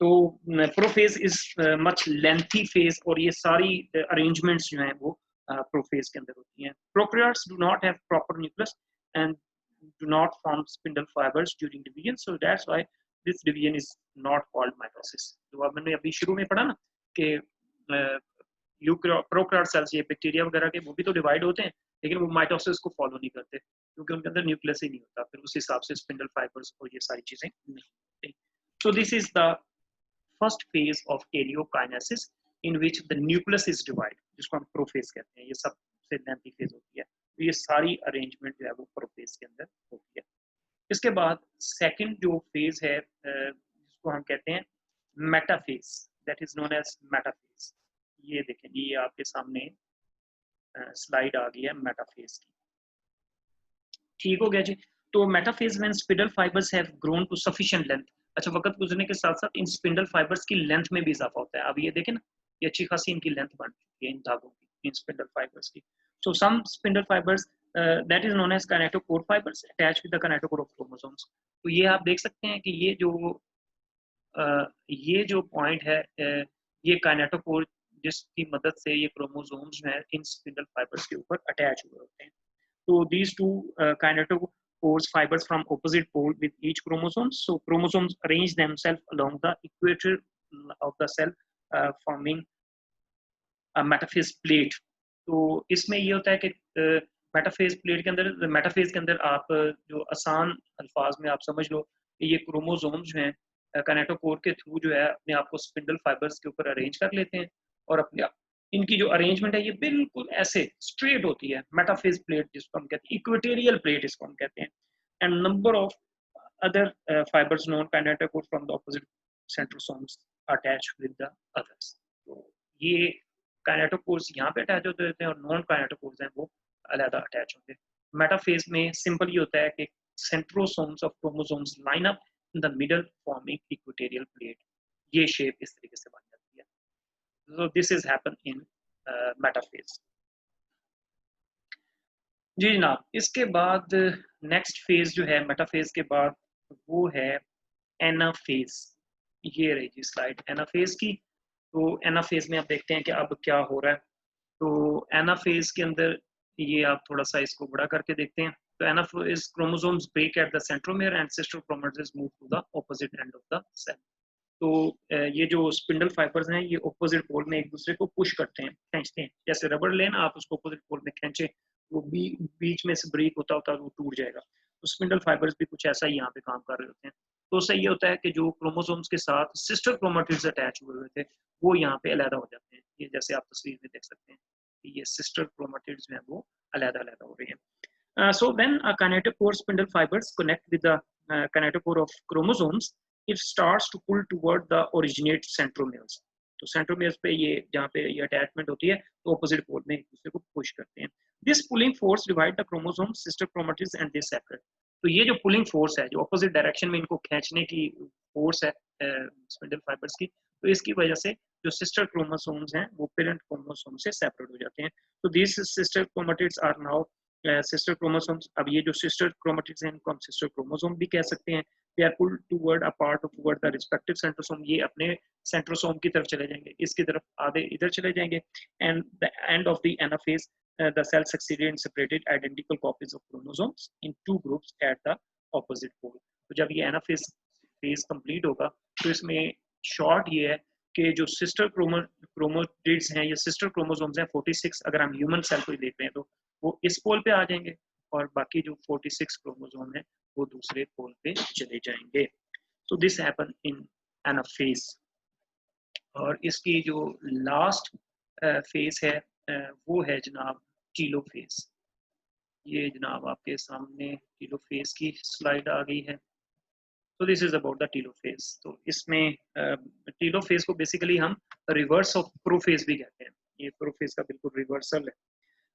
तो prophase is much lengthy phase और ये सारी अरेंजमेंट्स जो हैं वो प्रोफेज के अंदर होती हैं. Prokaryotes do not have proper nucleus and do not form spindle fibers during division, so that's why this division is not called mitosis. तो अब मैंने अभी शुरू में पढ़ा ना कि प्रोकैरियोट सेल्स, ये बैक्टीरिया वगैरह के, वो भी तो डिवाइड होते हैं लेकिन वो माइटोसिस को फॉलो नहीं करते क्योंकि उनके अंदर न्यूक्लियस ही नहीं होता. फिर उस हिसाब से स्पिंडल फाइबर्स और ये सारी चीजें नहीं होती. So this is the first phase of karyokinesis in which the nucleus is divided, जिसको हम प्रोफेज कहते हैं. ये सबसे लेंथी फेज होती है. तो ये सारी अरेंजमेंट जो है वो प्रोफेज के अंदर होती है. इसके बाद सेकंड जो फेज है जिसको हम कहते हैं metaphase, that is known as metaphase. ये देखें, ये आपके सामने स्लाइड आ गई है मेटाफेज की. ठीक हो गया जी. तो metaphase when spindle fibres have grown to sufficient length. अच्छा, वक्त गुजरने के साथ साथ इन स्पिंडल फाइबर्स की लेंथ में भी इजाफा होता है. अब ये देखें ना, ये अच्छी खासी इनकी लेंथ बन चुकी है इन धागों की, इन स्पिंडल फाइबर्स की. So some spindle fibers that is known as kinetochore fibers attached with the kinetochore of chromosomes. तो ये आप देख सकते हैं कि ये जो पॉइंट है, ये kinetochore जिसकी मदद से ये क्रोमोसोम्स जो है इन स्पिंडल फाइबर्स के ऊपर अटैच हुए होते हैं. तो these two kinetochore fibers from opposite pole with each chromosome. So chromosomes arrange themselves along the equator of the cell forming a metaphase plate. तो इसमें ये होता है कि मेटाफेज प्लेट के अंदर, मेटाफेज के अंदर आप जो आसान अल्फाज में आप समझ लो कि ये क्रोमोसोम्स जो हैं किनेटोकोर के थ्रू जो है अपने आप को स्पिंडल फाइबर्स के ऊपर अरेंज कर लेते हैं और अपने इनकी जो अरेंजमेंट है ये बिल्कुल ऐसे स्ट्रेट होती है. मेटाफेज प्लेट जिसको हम कहते हैं, इक्वेटोरियल प्लेट इसको हम कहते हैं. And number of other fibres non kinetochore from the opposite centrosomes attached with the others. तो ये काइनेटोकोर्स यहाँ पे अटैच होते रहते हैं और नॉन काइनेटोकोर्स हैं वो अलग अटैच होंगे। मेटाफेज में सिंपल ये होता है कि centrosomes of chromosomes line up in the middle forming equatorial plate. ये शेप इस तरीके से बन जाती है। So this is happen in metaphase. जी जनाब, इसके बाद नेक्स्ट फेज जो है मेटाफेज के बाद वो है एनाफेज। ये रही जी स्लाइड एनाफेज की। तो एनाफेज में आप देखते हैं कि अब क्या हो रहा है। तो एनाफेज के अंदर ये आप थोड़ा सा इसको बड़ा करके देखते हैं। तो anaphase chromosomes break at the centromere and sister chromatids move to the opposite end of the cell. तो ये जो स्पिंडल फाइबर्स हैं ये ऑपोजिट पोल में एक दूसरे को पुश करते हैं, खींचते हैं। जैसे रबर लेना, आप उसको ऑपोजिट पोल में खींचे, वो बीच में से ब्रेक होता होता वो टूट जाएगा। तो स्पिंडल फाइबर्स भी कुछ ऐसा ही यहाँ पे काम कर रहे होते हैं। तो उससे ये होता है कि जो क्रोमोसोम्स के साथ सिस्टर क्रोमैटिड्स अटैच हुए हुए थे वो यहाँ पे अलग हो जाते हैं। ये जैसे आप तस्वीर में देख सकते हैं कि ये सिस्टर क्रोमैटिड्स हैं वो अलग अलग हो रहे हैं। So when a kinetochore spindle fibers connect with the kinetochore of chromosomes, it starts to pull toward the originate centromeres. तो centromeres पे ये जहाँ पे ये attachment होती है तो opposite pole में एक दूसरे को push करते हैं। This pulling force divide the chromosomes, sister chromatids and they separate. तो ये जो pulling force है, जो opposite direction में इनको खींचने की force है spindle fibers की, तो इसकी वजह से जो sister chromosomes हैं वो parent chromosome से separate हो जाते हैं। तो these sister chromatids are now sister chromosomes. अब ये जो सिस्टर क्रोमैटिड्स हैं इनको हम सिस्टर क्रोमोसोम भी कह सकते हैं। They are pulled toward apart toward the respective centrosome. ये अपने सेंट्रोसोम की तरफ चले जाएंगे, इसकी तरफ आधे इधर चले जाएंगे। And the end of the anaphase the cell succeeded in separated identical copies of chromosomes in two groups at the opposite pole। तो जब ये एनाफेज फेज कंप्लीट होगा तो इसमें शॉर्ट ये है कि जो सिस्टर क्रोमैटिड्स हैं, ये सिस्टर क्रोमोसोम्स हैं 46, अगर हम ह्यूमन सेल को ही देख रहे हैं तो वो इस पोल पे आ जाएंगे और बाकी जो 46 क्रोमोसोम है वो दूसरे पोल पे चले जाएंगे। So this happen in anaphase. और इसकी जो लास्ट फेज है वो है जनाब टीलोफेज। ये जनाब आपके सामने टीलोफेज की स्लाइड आ गई है। तो this is about the telophase. तो इसमें टीलोफेज को बेसिकली हम रिवर्स ऑफ प्रोफेज भी कहते हैं। ये प्रोफेज का बिल्कुल रिवर्सल है।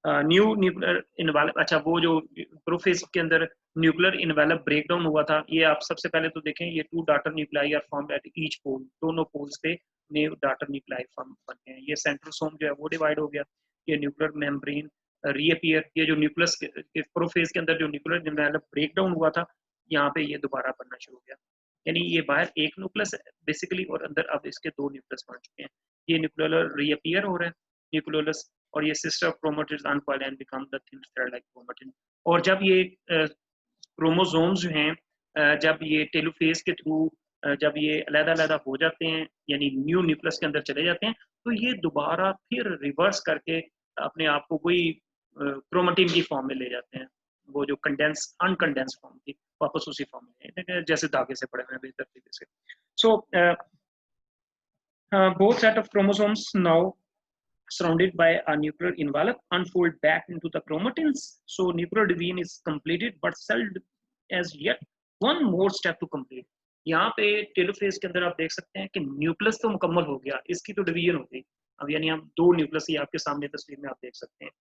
New nuclear envelope. अच्छा, वो जो प्रोफेज के अंदर न्यूक्लियर इनवेलप ब्रेकडाउन हुआ था, ये आप सबसे पहले तो देखें, ये 2 daughter nuclei are formed at each pole. दोनों पोल्स पे न्यू डाटर न्यूक्लियाई फॉर्म बनते हैं। ये सेंट्रोसोम जो है वो डिवाइड हो गया। ये न्यूक्लियर मेम्ब्रेन रीअपीयर। ये जो न्यूक्लियस के प्रोफेज के अंदर जो न्यूक्लियर इनवेलप ब्रेकडाउन हुआ था, यहाँ पे ये दोबारा बनना शुरू हो गया। यानी ये बाहर एक न्यूक्लियस है बेसिकली और अंदर अब इसके 2 न्यूक्लियस बन चुके हैं। ये न्यूक्लियर रीअपीयर हो रहा है न्यूक्लियोलस, और ये sister chromatids uncoil and become the thin thread like chromatin. और जब ये क्रोमोसोम्स जो हैं जब ये टेलोफेज के थ्रू जब ये अलग-अलग हो जाते हैं, यानी न्यू न्यूक्लियस के अंदर चले जाते हैं, तो ये दोबारा फिर रिवर्स करके अपने आप को वही क्रोमैटिन की फॉर्म में ले जाते हैं। वो जो कंडेंस अनकंडेंस फॉर्म थी वापस उसी फॉर्म में जैसे धागे से पड़े हुए हैं बेहतर तरीके से। सो both set of chromosomes now surrounded by a nuclear envelope unfold back into the chromatins. So nuclear division is completed, but cell as yet one more step to complete. यहाँ पे टेलोफेज के अंदर आप देख सकते हैं कि न्यूक्लियस तो मुकम्मल हो गया, इसकी तो डिवीजन हो गई। अब यानी हम 2 न्यूक्लियस ही आपके सामने तस्वीर में आप देख सकते हैं।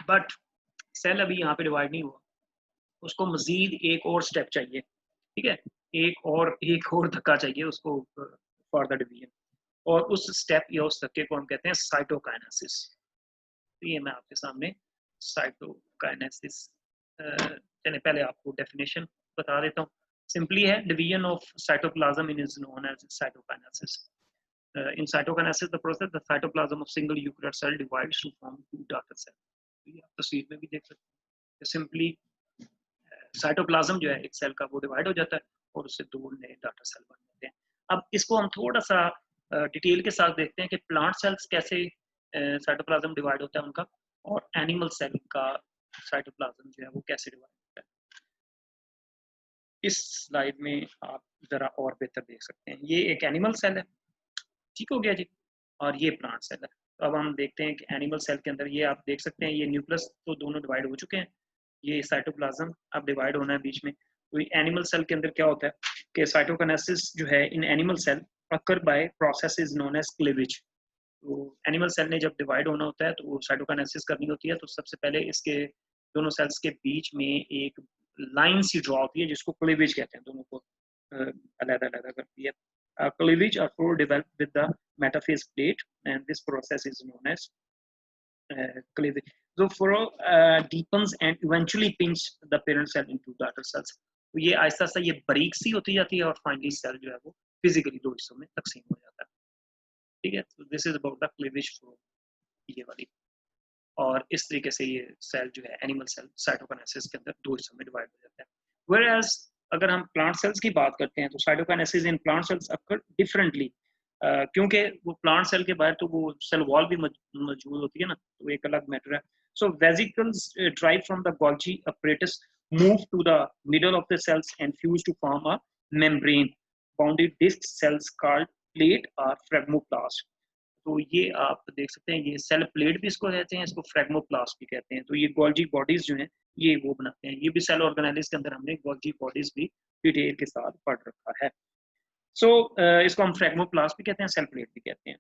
बट सेल अभी यहाँ पे डिवाइड नहीं हुआ, उसको मजीद एक और स्टेप चाहिए। ठीक है, एक और धक्का चाहिए उसको फॉर द डिवीजन। और उस स्टेप या उस धक्के को हम कहते हैं साइटोकाइनेसिस। तो ये मैं आपके सामने साइटोकाइनेसिस चलिए पहले आपको डेफिनेशन बता देता हूँ। सिंपली है division of cytoplasm in is known as cytokinesis. in cytokinesis the process the cytoplasm of single eukaryote cell divides to form 2 daughter cell। तो ये आप तस्वीर में भी देख सकते हैं। सिंपली साइटोप्लाज्म जो है एक सेल का वो डिवाइड हो जाता है और उससे 2 नए डाटा सेल बन जाते हैं। अब इसको हम थोड़ा सा डिटेल के साथ देखते हैं कि प्लांट सेल्स कैसे साइटोप्लाज्म डिवाइड होता है उनका, और एनिमल सेल का साइटोप्लाज्म जो है वो कैसे डिवाइड होता है। इस स्लाइड में आप जरा और बेहतर देख सकते हैं। ये एक एनिमल सेल है, ठीक हो गया जी, और ये प्लांट सेल है। तो अब हम देखते हैं कि एनिमल सेल के अंदर ये आप देख सकते हैं, ये न्यूक्लियस तो दोनों डिवाइड हो चुके हैं, ये साइटोप्लाज्म अब डिवाइड होना है बीच में। तो एनिमल सेल के अंदर क्या होता है कि साइटोकाइनेसिस जो है in animal cell occur by process is known as cleavage. तो एनिमल सेल ने जब डिवाइड होना होता है तो वो साइटोकाइनेसिस करनी होती है, तो सबसे पहले इसके दोनों सेल्स के बीच में एक लाइन सी ड्रॉ होती है जिसको क्लीवेज कहते हैं, दोनों को अलग-अलग करती है. Cleavage are further developed with the metaphase plate, and this process is known as cleavage. So furrow deepens and eventually pinch the parent cell into daughter cells. तो ये आहिस्ता आहिस्ता ये बारीक सी होती जाती है और फाइनली सेल जो है वो फिजिकली दो हिस्सों में तकसीम हो जाता है. ठीक है, तो this is about the cleavage flow, ये वाली. और इस तरीके से ये सेल जो है एनिमल सेल साइटोकाइनेसिस के अंदर दो हिस्सों में डिवाइड हो जाता है. Whereas अगर हम प्लांट सेल्स की बात करते हैं तो cytokinesis in plant cells occur differently, क्योंकि वो प्लांट सेल के बाहर तो वो सेल वॉल भी मौजूद होती है ना, तो एक अलग मैटर है. So vesicles derived from the Golgi apparatus move to the middle of the cells and fuse to form a membrane bounded disc cells called plate or phragmoplast. तो ये आप देख सकते हैं, ये सेल प्लेट भी इसको कहते हैं, इसको फ्रैग्मोप्लास्ट भी कहते हैं. तो ये गोल्जी बॉडीज जो हैं ये वो बनाते हैं. ये भी सेल ऑर्गेनेलिस के अंदर हमने गोल्जी बॉडीज भी डिटेल के साथ पढ़ रखा है. सो इसको हम फ्रैग्मोप्लास्ट भी कहते हैं, सेल प्लेट भी कहते हैं.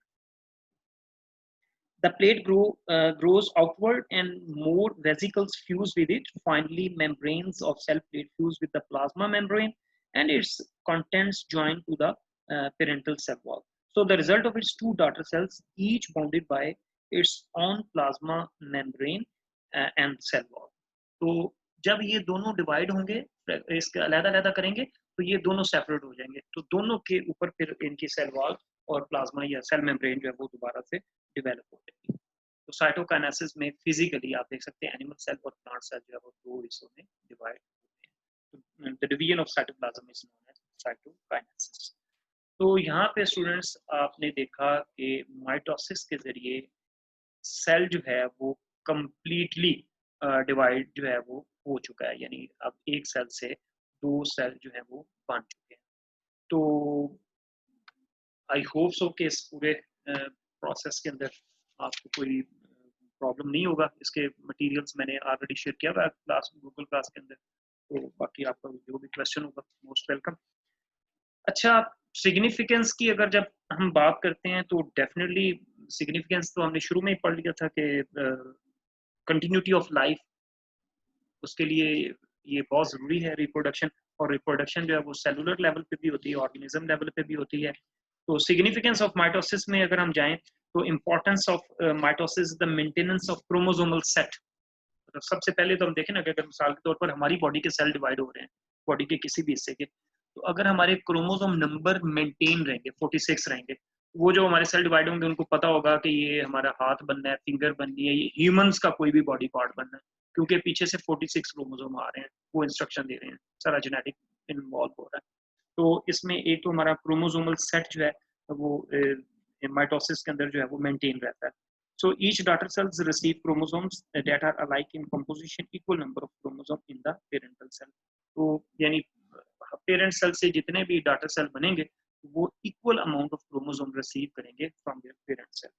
The plate grows outward and more vesicles fuse with it. Finally, membranes of cell plate fuse with the plasma membrane and its contents join to the parental cell wall. So the result of its two daughter cells, each bounded by its own plasma membrane and cell wall. तो जब ये दोनों divide होंगे, इसके अलग-अलग करेंगे तो ये दोनों सेपरेट हो जाएंगे. तो दोनों के ऊपर फिर इनकी सेल वॉल और प्लाज्मा या सेल मेम्ब्रेन जो है वो दोबारा से डेवलप हो जाएगी. तो साइटोकाइनेसिस में फिजिकली आप देख सकते हैं एनिमल सेल और प्लांट सेल जो है वो दो हिस्सों में डिवाइड होते हैं. The division of cytoplasm is known as cytokinesis. तो यहाँ पे स्टूडेंट्स आपने देखा कि माइटोसिस के जरिए सेल जो है वो कंप्लीटली डिवाइड जो है वो हो चुका है, यानी अब एक सेल से दो सेल जो है वो बन चुके हैं. तो आई होप सो कि इस पूरे प्रोसेस के अंदर आपको कोई प्रॉब्लम नहीं होगा. इसके मटेरियल्स मैंने ऑलरेडी शेयर किया हुआ है क्लास, गूगल क्लास के अंदर. तो बाकी आपका जो भी क्वेश्चन होगा मोस्ट वेलकम. अच्छा, सिग्निफिकेंस की अगर जब हम बात करते हैं तो डेफिनेटली सिग्निफिकेंस तो हमने शुरू में ही पढ़ लिया था कि कंटिन्यूटी ऑफ लाइफ, उसके लिए ये बहुत ज़रूरी है रिप्रोडक्शन. और रिप्रोडक्शन जो है वो सेलुलर लेवल पे भी होती है, ऑर्गेनिज्म लेवल पे भी होती है. तो सिग्निफिकेंस ऑफ माइटोसिस में अगर हम जाएं तो importance of mitosis the maintenance of chromosomal set. मतलब सबसे पहले तो हम देखें ना कि अगर मिसाल के तौर पर हमारी बॉडी के सेल डिवाइड हो रहे हैं, बॉडी के किसी भी हिस्से के, तो अगर हमारे क्रोमोसोम नंबर मेंटेन रहेंगे, 46 रहेंगे, वो जो हमारे सेल डिवाइड होंगे उनको पता होगा कि ये हमारा हाथ बनना है, फिंगर बननी है, ये ह्यूमंस का कोई भी बॉडी पार्ट बनना है, क्योंकि पीछे से 46 क्रोमोसोम आ रहे हैं, वो इंस्ट्रक्शन दे रहे हैं, सारा जेनेटिक इन्वॉल्व हो रहा है. तो इसमें एक तो हमारा क्रोमोसोमल सेट जो है वो माइटोसिस के अंदर जो है वो मेंटेन रहता है. So each daughter cells receive chromosomes that are alike in composition, equal number of chromosomes in the parental cell. तो यानी पेरेंट सेल से जितने भी डॉटर सेल बनेंगे वो equal amount of chromosome receive करेंगे फ्रॉम देयर पेरेंट सेल.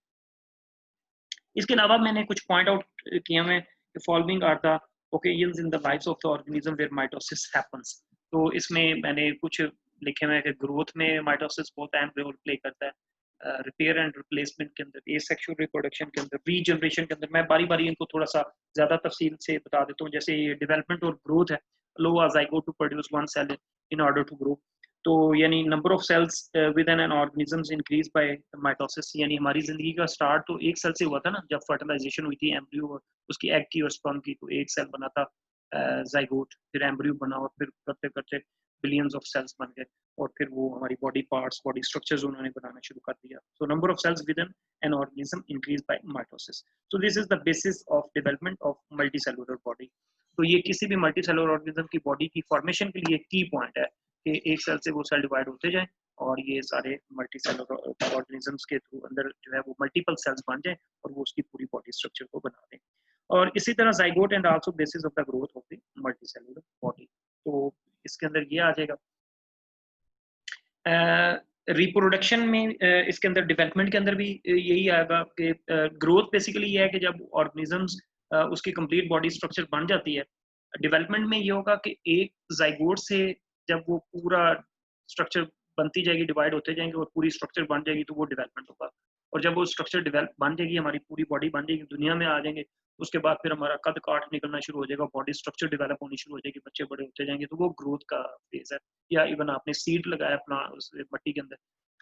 इसके अलावा मैंने कुछ पॉइंट आउट किया है, following are the occasions in the lives of the organism where mitosis happens. तो इसमें मैंने कुछ लिखे हुए हैं कि ग्रोथ में माइटोसिस बहुत अहम रोल प्ले करता है, रिपेयर एंड रिप्लेसमेंट के अंदर, एसेक्सुअल रिप्रोडक्शन के अंदर, रीजनरेशन के अंदर. मैं बारी बारी इनको थोड़ा सा ज्यादा तफसील से बता देता हूँ. जैसे ये डेवलपमेंट और ग्रोथ है, allow a zygote to produce one cell in order to grow. तो यानी number of cells within organisms increase by mitosis. यानी हमारी जिंदगी का स्टार्ट तो एक सेल से हुआ था ना, जब फर्टिलाइजेशन हुई थी एम्ब्रियो और उसकी एग की और स्पर्म की, तो एक सेल बना था जाइगोट, फिर एम्ब्रियो बना और फिर करते करते बिलियंस ऑफ सेल्स बन गए और फिर वो हमारी बॉडी पार्ट्स, बॉडी स्ट्रक्चर्स उन्होंने बनाना शुरू कर दिया. So number of cells within organism increase by mitosis. So this is the basis of development of multicellular body. तो ये किसी भी मल्टीसेलुलर ऑर्गेनिज्म की बॉडी की फॉर्मेशन के लिए की पॉइंट है कि एक सेल से वो सेल डिवाइड होते जाएं और ये सारे मल्टीसेलुलर ऑर्गेनिजम्स के थ्रू अंदर जो है वो मल्टीपल सेल्स बन जाएं और वो उसकी पूरी बॉडी स्ट्रक्चर को बना दें. और इसी तरह zygote and also basis of the growth of the multicellular body. तो इसके अंदर ये आ जाएगा. रिप्रोडक्शन में इसके अंदर डेवलपमेंट के अंदर भी यही आएगा कि ग्रोथ बेसिकली ये है कि जब ऑर्गेनिजम्स उसकी कंप्लीट बॉडी स्ट्रक्चर बन जाती है. डेवलपमेंट में ये होगा कि एक जाइगोट से जब वो पूरा स्ट्रक्चर बनती जाएगी, डिवाइड होते जाएंगे और पूरी स्ट्रक्चर बन जाएगी, तो वो डेवलपमेंट होगा। और जब वो स्ट्रक्चर डेवलप बन जाएगी, हमारी पूरी बॉडी बन जाएगी, दुनिया में आ जाएंगे, उसके बाद फिर हमारा कद काठ निकलना शुरू हो जाएगा, बॉडी स्ट्रक्चर डेवलप होनी शुरू हो जाएगी, बच्चे बड़े होते जाएंगे, तो वो ग्रोथ का फेज है। या इवन आपने सीड लगाया प्लांट उस मट्टी के अंदर,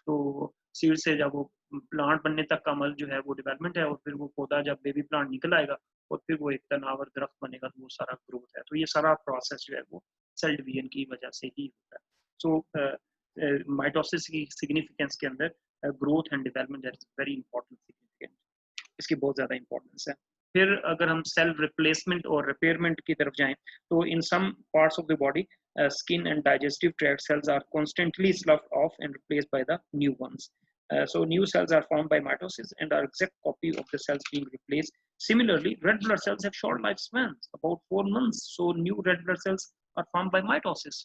तो सीड से जब वो प्लांट बनने तक का अमल जो है वो डेवलपमेंट है, और फिर वो पौधा जब बेबी प्लांट निकल आएगा और फिर वो एक तनावर दरख्त बनेगा, तो वो सारा ग्रोथ है। तो ये सारा प्रोसेस जो है वो सेल डिवीजन की वजह से ही होता है। सो माइटोसिस की सिग्निफिकेंस के अंदर growth and development is very important significant, इसकी बहुत ज़्यादा इंपॉर्टेंस है। फिर अगर हम सेल रिप्लेसमेंट और रिपेयरमेंट की तरफ जाएं, तो in some parts of the body skin and digestive tract cells are constantly sloughed off and replaced by the new ones. So new cells are formed by mitosis and are exact copy of the cells being replaced. Similarly, red blood cells have short lifespans, about 4 months. So new red blood cells are formed by mitosis.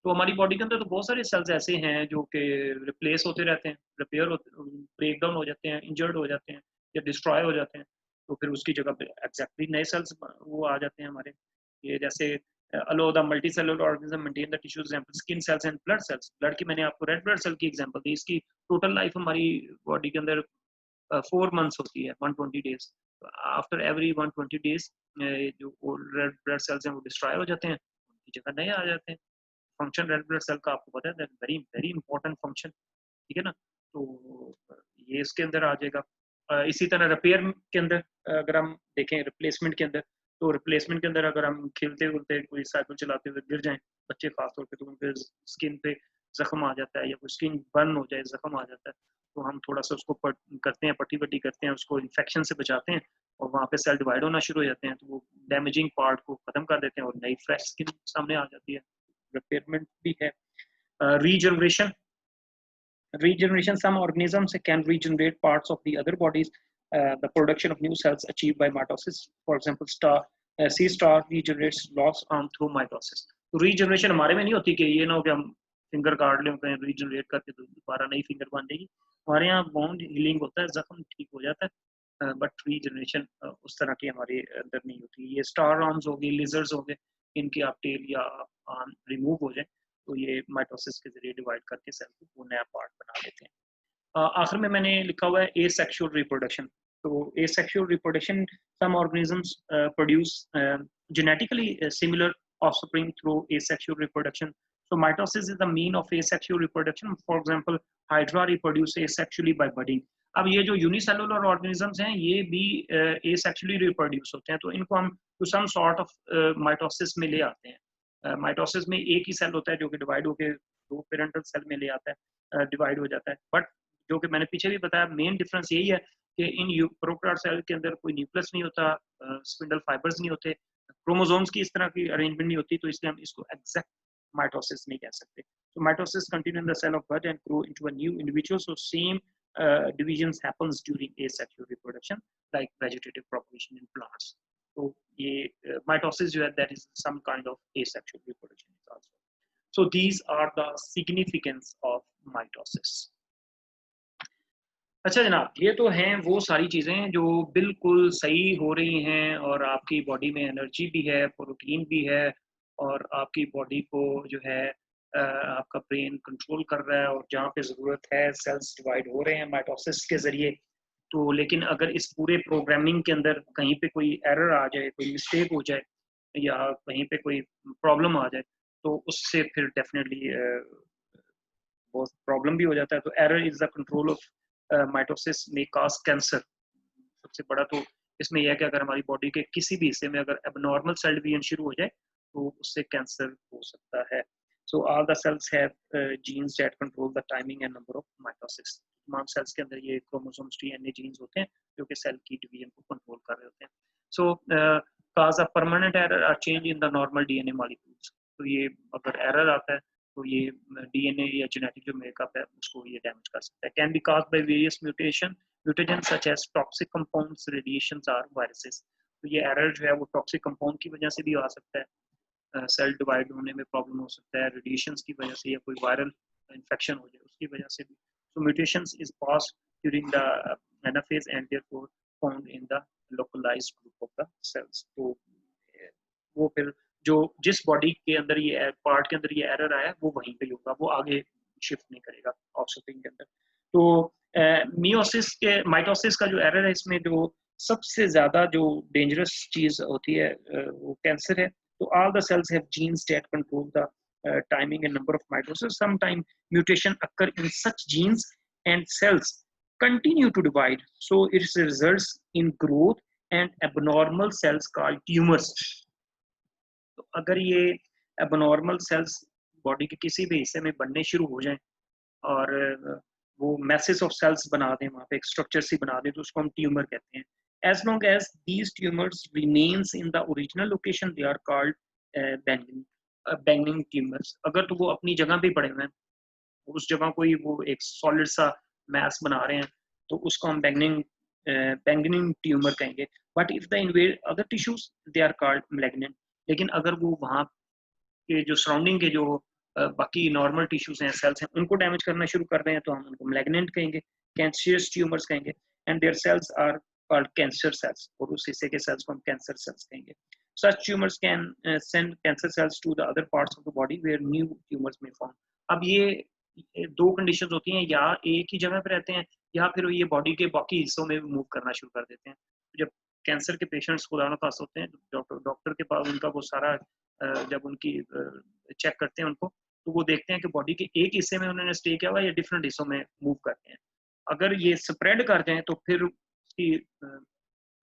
तो हमारी body के अंदर तो बहुत सारे sales ऐसे हैं जो कि रिप्लेस होते रहते हैं, रिपेयर होते, ब्रेक डाउन हो जाते हैं, इंजर्ड हो जाते हैं या डिस्ट्रॉय हो जाते हैं, तो फिर उसकी जगह पे एग्जैक्टली नए सेल्स वो आ जाते हैं हमारे। ये जैसे allow the multicellular organism maintain the tissue example skin cells and blood cells। Blood की मैंने आपको रेड ब्लड सेल की एग्जांपल दी, इसकी टोटल लाइफ हमारी बॉडी के अंदर 4 मंथ्स होती है, 120 डेज। आफ्टर एवरी 120 डेज जो रेड ब्लड सेल्स हैं वो डिस्ट्रॉय हो जाते हैं, उनकी जगह नए आ जाते हैं। फंक्शन रेड ब्लड सेल का आपको पता है, वेरी वेरी इंपॉर्टेंट फंक्शन, ठीक है ना। तो ये इसके अंदर आ जाएगा। इसी तरह रिपेयर के अंदर अगर हम देखें, रिप्लेसमेंट के अंदर, तो रिप्लेसमेंट के अंदर अगर हम खेलते उलते कोई साइकिल चलाते हुए गिर जाएं बच्चे खासतौर पे, तो उनके स्किन पे जख्म आ जाता है या कोई स्किन बर्न हो जाए, जख्म आ जाता है, तो हम थोड़ा सा उसको करते हैं, पट्टी वट्टी करते हैं, उसको इन्फेक्शन से बचाते हैं, और वहाँ पे सेल डिवाइड होना शुरू हो जाते हैं, तो वो डैमेजिंग पार्ट को खत्म कर देते हैं और नई फ्रेश स्किन सामने आ जाती है। रिपेयरमेंट भी है। Regeneration, some organisms can regenerate parts of the other bodies. The production of new cells achieved by mitosis, for example sea star regenerates lost arm through mitosis। तो रीजनरेशन हमारे में नहीं होती कि ये ना हो कि हम फिंगर काट लें कहीं रीजनरेट करके तो दोबारा नई फिंगर बन जाएगी। हमारे यहाँ बोन हीलिंग होता है, जख्म ठीक हो जाता है, बट रीजनरेशन उस तरह की हमारे अंदर नहीं होती। ये स्टार आर्म्स हो गए, लिजर्ड्स हो गए, इनकी आप टेल या आर्म रिमूव हो जाए तो ये माइटोसिस के जरिए डिवाइड करके सेल को वो नया पार्ट बना लेते हैं। आखिर में मैंने लिखा हुआ है एसेक्सुअल रिप्रोडक्शन। तो asexual reproduction, some organisms produce genetically similar offspring through asexual reproduction. So mitosis is the mean of asexual reproduction. For example, Hydra reproduce asexually by budding. अब ये जो यूनिसेलुलर ऑर्गेनिजम्स हैं ये भी एसेक्सुअली रिप्रोड्यूस होते हैं, तो इनको हम to some sort of mitosis में ले आते हैं। माइटोसिस में एक ही सेल होता है जो कि डिवाइड होकर दो पेरेंटल सेल में ले आता है, डिवाइड हो जाता है। बट जो कि मैंने पीछे भी बताया, मेन डिफरेंस यही है कि इन प्रोकार्योट सेल के अंदर कोई न्यूक्लियस नहीं होता, स्पिंडल फाइबर्स नहीं होते, क्रोमोसोम्स की इस तरह की अरेंजमेंट नहीं होती, तो इसलिए हम इसको एग्जैक्ट माइटोसिस नहीं कह सकते। So mitosis continue in the cell of bud and grow into a new individual. So same divisions happens during asexual reproduction, like vegetative propagation in plants. So ये mitosis जो है, that is some kind of asexual reproduction also. So these are the significance of mitosis. अच्छा जनाब, ये तो हैं वो सारी चीज़ें जो बिल्कुल सही हो रही हैं और आपकी बॉडी में एनर्जी भी है, प्रोटीन भी है, और आपकी बॉडी को जो है आपका ब्रेन कंट्रोल कर रहा है, और जहाँ पे ज़रूरत है सेल्स डिवाइड हो रहे हैं माइटोसिस के ज़रिए। तो लेकिन अगर इस पूरे प्रोग्रामिंग के अंदर कहीं पे कोई एरर आ जाए, कोई मिस्टेक हो जाए या कहीं पे कोई प्रॉब्लम आ जाए, तो उससे फिर डेफिनेटली बहुत प्रॉब्लम भी हो जाता है। तो error is the control of mitosis में काज कैंसर। सबसे बड़ा तो इसमें यह है कि अगर हमारी बॉडी के किसी भी हिस्से में अगर एबनॉर्मल सेल डिवीजन शुरू हो जाए तो उससे कैंसर हो सकता है। So all the cells have genes that control the timing and number of mitosis. तमाम सेल्स के अंदर ये क्रोमोसोम्स डीएनए जीन्स होते हैं जो कि सेल की डिवीजन को कंट्रोल कर रहे होते हैं। So cause a permanent error or change in the normal DNA molecules. तो ये अगर एरर आता है तो ये डीएनए या जेनेटिक जो मेकअप है उसको ये डैमेज कर सकता है। Can be caused by various mutagens such as toxic compounds, radiations or viruses। तो ये एरर जो है वो टॉक्सिक कंपाउंड की वजह से भी आ सकता है, सेल डिवाइड होने में प्रॉब्लम हो सकता है, रेडिएशंस की वजह से, या कोई वायरल इन्फेक्शन हो जाए उसकी वजह से भी। So mutations is passed during the anaphase and therefore found in the localised group of the cells. तो वो फिर जो जिस बॉडी के अंदर ये पार्ट के अंदर ये एरर आया वो वहीं पे होगा, वो आगे शिफ्ट नहीं करेगा ऑफस्प्रिंग के अंदर। तो मियोसिस के माइटोसिस का जो एरर है, इसमें जो सबसे ज्यादा जो डेंजरस चीज होती है वो कैंसर है। तो all the cells have genes that control the timing and number of mitosis. Sometime mutation occur in such genes and cells continue to divide, so it results in growth and abnormal cells called tumors. तो अगर ये abnormal cells body के किसी भी हिस्से में बनने शुरू हो जाएं और वो मैसेज ऑफ सेल्स बना दें, वहाँ पे एक स्ट्रक्चर सी बना दें, तो उसको हम ट्यूमर कहते हैं। As long as these tumours remains in the original location they are called benign tumours. अगर तो वो अपनी जगह पे पड़े हुए हैं, उस जगह कोई वो एक सॉलिड सा मैस बना रहे हैं, तो उसको हम बेनिग्न ट्यूमर कहेंगे। But if the invade other tissues they are called malignant. लेकिन अगर वो वहाँ के जो सराउंडिंग के जो बाकी नॉर्मल टिश्यूज हैं, सेल्स हैं, उनको डैमेज करना शुरू कर रहे हैं, तो हम उनको मैलिग्नेंट कहेंगे, कैंसरस ट्यूमर्स कहेंगे। And their cells are called cancer cells, और उस हिस्से के सेल्स को हम कैंसर सेल्स कहेंगे। Such tumors can send cancer cells to the other parts of the body where new tumors may form. अब ये दो कंडीशंस होती हैं, या एक ही जगह पे रहते हैं, या फिर ये बॉडी के बाकी हिस्सों में मूव करना शुरू कर देते हैं। जब कैंसर के पेशेंट्स खुदा न खास होते हैं, डॉक्टर के पास उनका वो सारा जब उनकी चेक करते हैं उनको, तो वो देखते हैं कि बॉडी के एक हिस्से में उन्होंने स्टे किया हुआ या डिफरेंट हिस्सों में मूव करते हैं। अगर ये स्प्रेड कर जाए तो फिर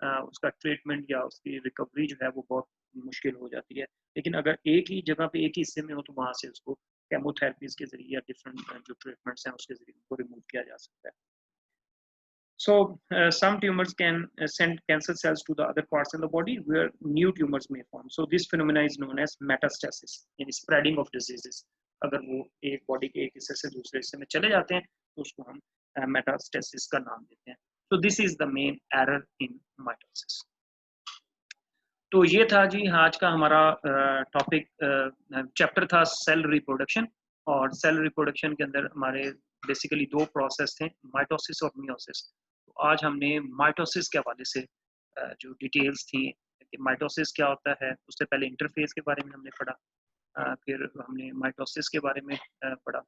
उसका ट्रीटमेंट या उसकी रिकवरी जो है वो बहुत मुश्किल हो जाती है। लेकिन अगर एक ही जगह पे एक ही हिस्से में हो, तो वहाँ से उसको केमोथेरेपीज के जरिए या डिफरेंट जो ट्रीटमेंट्स हैं उसके जरिए उनको रिमूव किया जा सकता है। So some tumors can send cancer cells to the other parts in the body where new tumors may form. So this phenomena is known as metastasis, यानी spreading of diseases. अगर वो एक बॉडी के एक हिस्से से दूसरे हिस्से में चले जाते हैं, तो उसको हम मेटास्टेसिस का नाम देते हैं। So this is the main error in mitosis. तो ये था जी आज का हमारा टॉपिक, चैप्टर था सेल रिप्रोडक्शन। और सेल रिप्रोडक्शन के अंदर हमारे बेसिकली दो प्रोसेस थे, माइटोसिस और मियोसिस। तो आज हमने माइटोसिस के हवाले से जो डिटेल्स थी कि माइटोसिस क्या होता है, उससे पहले इंटरफेस के बारे में हमने पढ़ा, फिर हमने माइटोसिस के बारे में पढ़ा,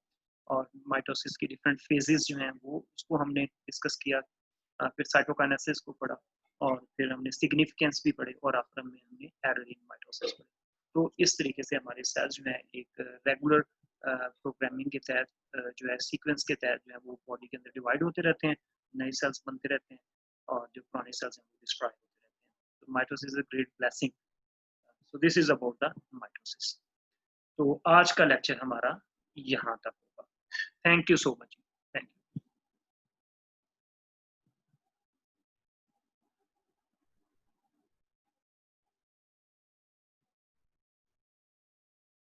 और माइटोसिस की डिफरेंट फेजेस जो हैं वो उसको हमने डिस्कस किया, फिर साइटोकाइनेसिस को पढ़ा, और फिर हमने सिग्निफिकेंस भी पढ़े, और आखिर में हमने एरर इन माइटोसिस पढ़े। तो इस तरीके से हमारे सेल्स जो है एक रेगुलर प्रोग्रामिंग के तहत जो है सीक्वेंस के तहत जो है वो बॉडी के अंदर डिवाइड होते रहते हैं, नए सेल्स बनते रहते हैं, और जो पुराने सेल्स हैं वो डिस्ट्रॉय होते रहते हैं। तो mitosis is a great blessing. So this is about the mitosis. तो आज का लेक्चर हमारा यहाँ तक होगा। Thank you so much.